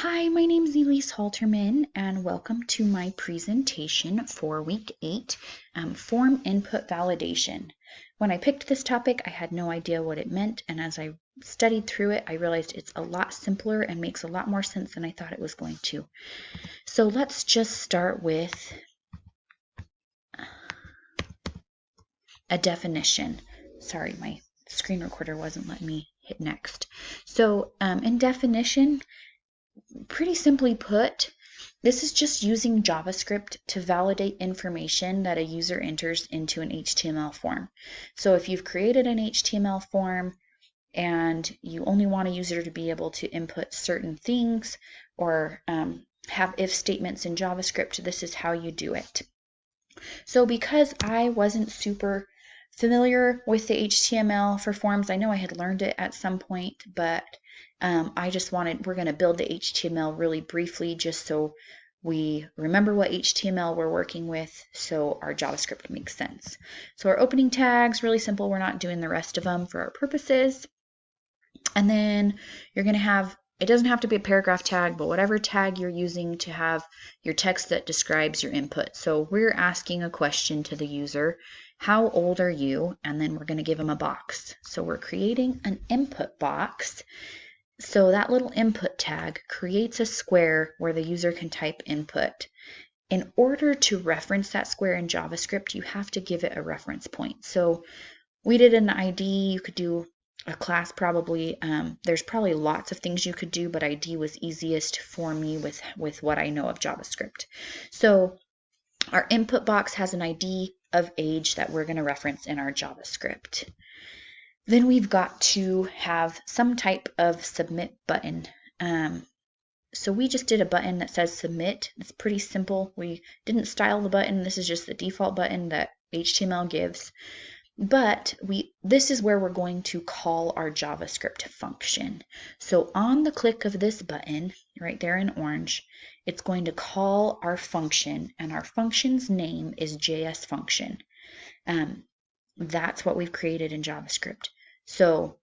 Hi, my name is Elise Halterman, and welcome to my presentation for Week 8, Form Input Validation. When I picked this topic, I had no idea what it meant, and as I studied through it, I realized it's a lot simpler and makes a lot more sense than I thought it was going to. So let's just start with a definition. Sorry, my screen recorder wasn't letting me hit next. So in definition, pretty simply put, this is just using JavaScript to validate information that a user enters into an HTML form. So if you've created an HTML form and you only want a user to be able to input certain things or have if statements in JavaScript, this is how you do it. So because I wasn't super familiar with the HTML for forms, I know I had learned it at some point, but we're going to build the HTML really briefly just so we remember what HTML we're working with so our JavaScript makes sense. So our opening tags, really simple. We're not doing the rest of them for our purposes. And then you're going to have, it doesn't have to be a paragraph tag, but whatever tag you're using to have your text that describes your input. So we're asking a question to the user, how old are you? And then we're going to give them a box. So we're creating an input box. So that little input tag creates a square where the user can type input. In order to reference that square in JavaScript, you have to give it a reference point. So we did an ID, you could do a class probably. There's probably lots of things you could do, but ID was easiest for me with what I know of JavaScript. So our input box has an ID of age that we're going to reference in our JavaScript. Then we've got to have some type of submit button. So we just did a button that says submit. It's pretty simple. We didn't style the button. This is just the default button that HTML gives. But this is where we're going to call our JavaScript function. So on the click of this button, right there in orange, it's going to call our function, and our function's name is JS function. That's what we've created in JavaScript. So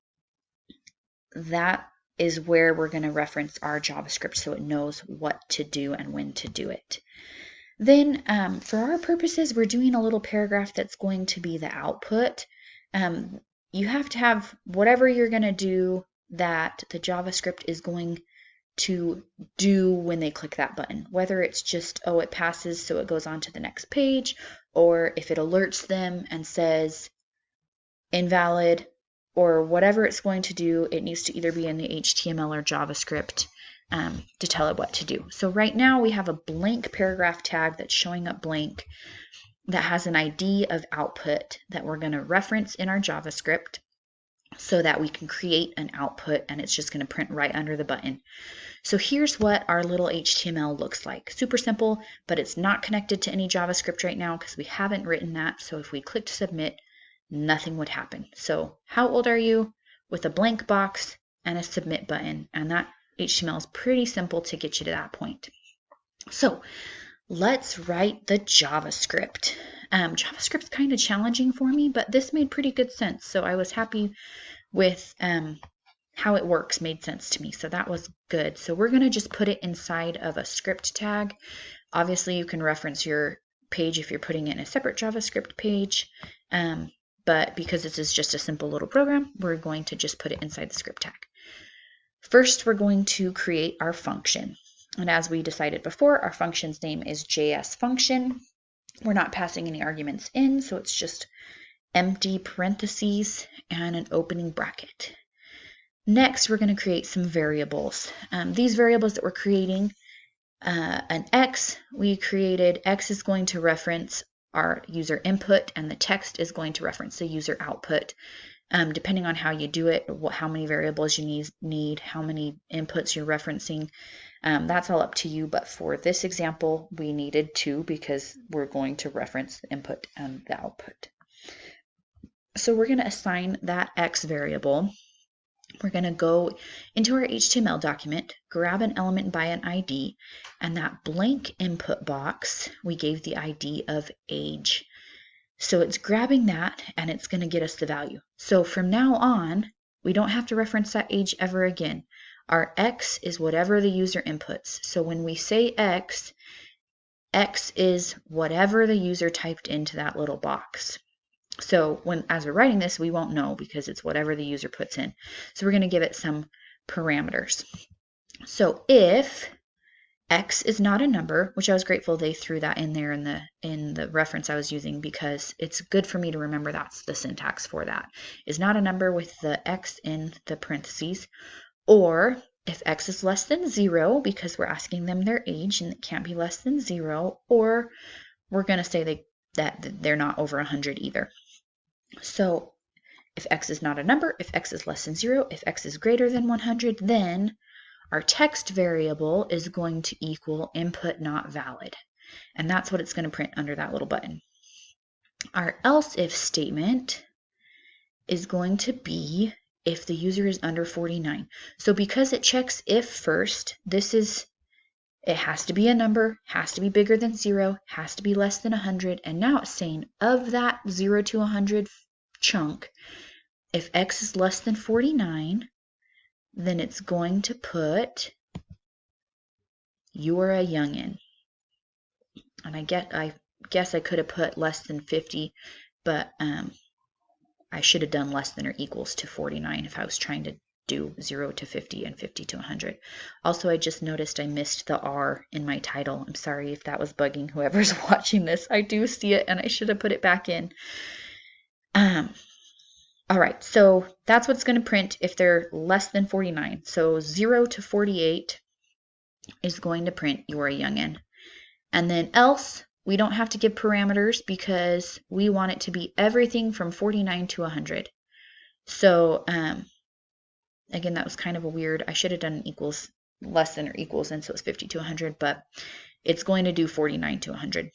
that is where we're going to reference our JavaScript so it knows what to do and when to do it. Then for our purposes, we're doing a little paragraph that's going to be the output. You have to have whatever you're going to do that the JavaScript is going to do when they click that button, whether it's just, oh, it passes so it goes on to the next page, or if it alerts them and says invalid, or whatever it's going to do, it needs to either be in the HTML or JavaScript to tell it what to do. So right now we have a blank paragraph tag that's showing up blank that has an ID of output that we're going to reference in our JavaScript so that we can create an output, and it's just going to print right under the button. So here's what our little HTML looks like. Super simple, but it's not connected to any JavaScript right now because we haven't written that. So if we clicked submit, nothing would happen. So how old are you? With a blank box and a submit button, and that HTML is pretty simple to get you to that point. So let's write the JavaScript. JavaScript's kind of challenging for me, but this made pretty good sense. So I was happy with how it works, made sense to me. So that was good. So we're going to just put it inside of a script tag. Obviously, you can reference your page if you're putting it in a separate JavaScript page. But because this is just a simple little program, we're going to just put it inside the script tag. First, we're going to create our function. And as we decided before, our function's name is JS function. We're not passing any arguments in, so it's just empty parentheses and an opening bracket. Next, we're going to create some variables. These variables that we're creating, an X, we created, X is going to reference our user input, and the text is going to reference the user output. Depending on how you do it, how many variables you need, how many inputs you're referencing, that's all up to you. But for this example, we needed 2 because we're going to reference the input and the output. So we're going to assign that X variable. We're going to go into our HTML document, grab an element by an ID, and that blank input box, we gave the ID of age. So it's grabbing that, and it's going to get us the value. So from now on, we don't have to reference that age ever again. Our X is whatever the user inputs. So when we say X, X is whatever the user typed into that little box. So as we're writing this, we won't know because it's whatever the user puts in. So we're going to give it some parameters. So if X is not a number, which I was grateful they threw that in there in the reference I was using, because it's good for me to remember that's the syntax for that. Is not a number with the X in the parentheses, or if X is less than 0, because we're asking them their age and it can't be less than 0, or we're going to say that they're not over 100 either. So if X is not a number, if X is less than 0, if X is greater than 100, then our text variable is going to equal input not valid. And that's what it's going to print under that little button. Our else if statement is going to be if the user is under 49. So because it checks if first, it has to be a number, has to be bigger than 0, has to be less than 100, and now it's saying of that 0 to 100 chunk, if X is less than 49, then it's going to put you're a youngin'. And I guess I could have put less than 50, but I should have done less than or equals to 49 if I was trying to do 0 to 50 and 50 to 100. Also, I just noticed I missed the R in my title. I'm sorry if that was bugging whoever's watching this. I do see it and I should have put it back in. All right, so that's what's going to print if they're less than 49. So 0 to 48 is going to print you're a youngin'. And then else, we don't have to give parameters because we want it to be everything from 49 to 100. So again, that was kind of a weird, I should have done equals, less than or equals, and so it's 50 to 100, but it's going to do 49 to 100.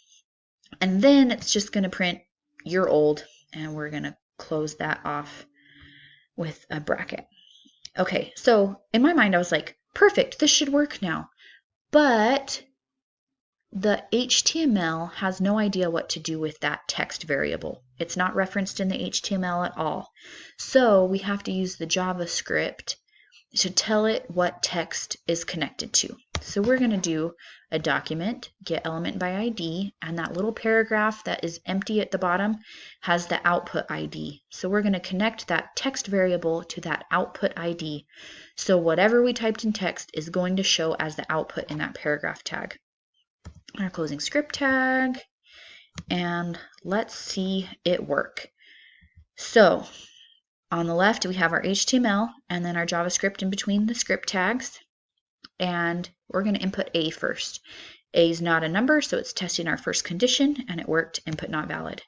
And then it's just going to print you're old, and we're going to close that off with a bracket. Okay, so in my mind I was like, perfect, this should work now. But the HTML has no idea what to do with that text variable. It's not referenced in the HTML at all. So we have to use the JavaScript to tell it what text is connected to. So we're going to do a document, get element by ID, and that little paragraph that is empty at the bottom has the output ID. So we're going to connect that text variable to that output ID. So whatever we typed in text is going to show as the output in that paragraph tag. Our closing script tag, and let's see it work. So on the left we have our HTML and then our JavaScript in between the script tags, and we're going to input A first. A is not a number, so it's testing our first condition, and it worked, input not valid.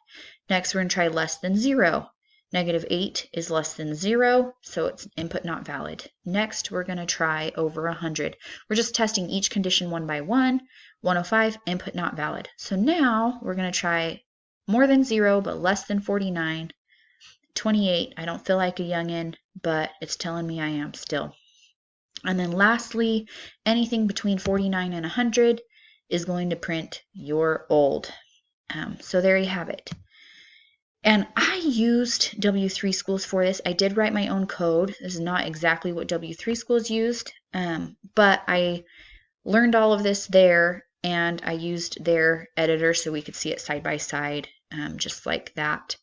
Next we're going to try less than 0. -8 is less than 0, so it's input not valid. Next we're going to try over 100. We're just testing each condition one by one. 105, input not valid. So now we're going to try more than 0 but less than 49. 28, I don't feel like a youngin', but it's telling me I am still. And then lastly, anything between 49 and 100 is going to print you're old. So there you have it. And I used W3 Schools for this. I did write my own code. This is not exactly what W3 Schools used, but I learned all of this there, and I used their editor so we could see it side by side, just like that.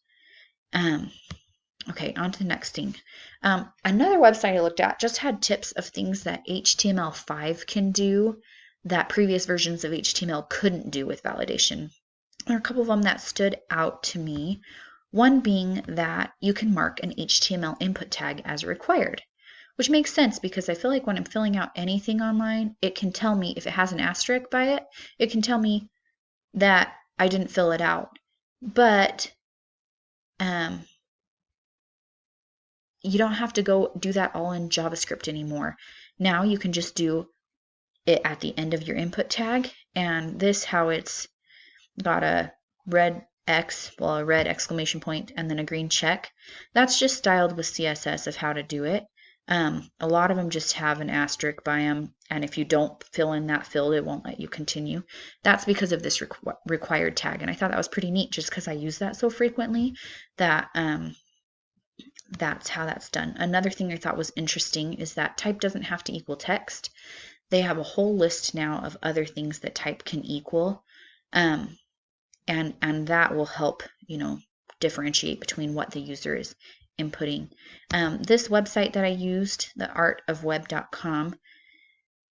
Okay, on to the next thing. Another website I looked at just had tips of things that HTML5 can do that previous versions of HTML couldn't do with validation. There are a couple of them that stood out to me. One being that you can mark an HTML input tag as required, which makes sense because I feel like when I'm filling out anything online, it can tell me if it has an asterisk by it, it can tell me that I didn't fill it out. But you don't have to go do that all in JavaScript anymore. Now you can just do it at the end of your input tag, and this how it's got a red X, well, a red exclamation point and then a green check. That's just styled with CSS of how to do it. A lot of them just have an asterisk by them, and if you don't fill in that field, it won't let you continue. That's because of this required tag, and I thought that was pretty neat just because I use that so frequently that that's how that's done. Another thing I thought was interesting is that type doesn't have to equal text. They have a whole list now of other things that type can equal. And that will help, differentiate between what the user is inputting. This website that I used, theartofweb.com,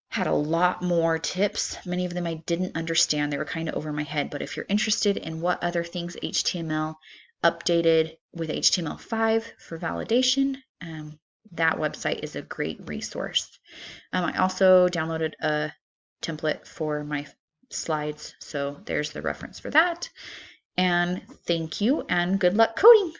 had a lot more tips. Many of them I didn't understand. They were kind of over my head. But if you're interested in what other things HTML updated with HTML5 for validation, that website is a great resource. I also downloaded a template for my slides, so there's the reference for that. And thank you, and good luck coding!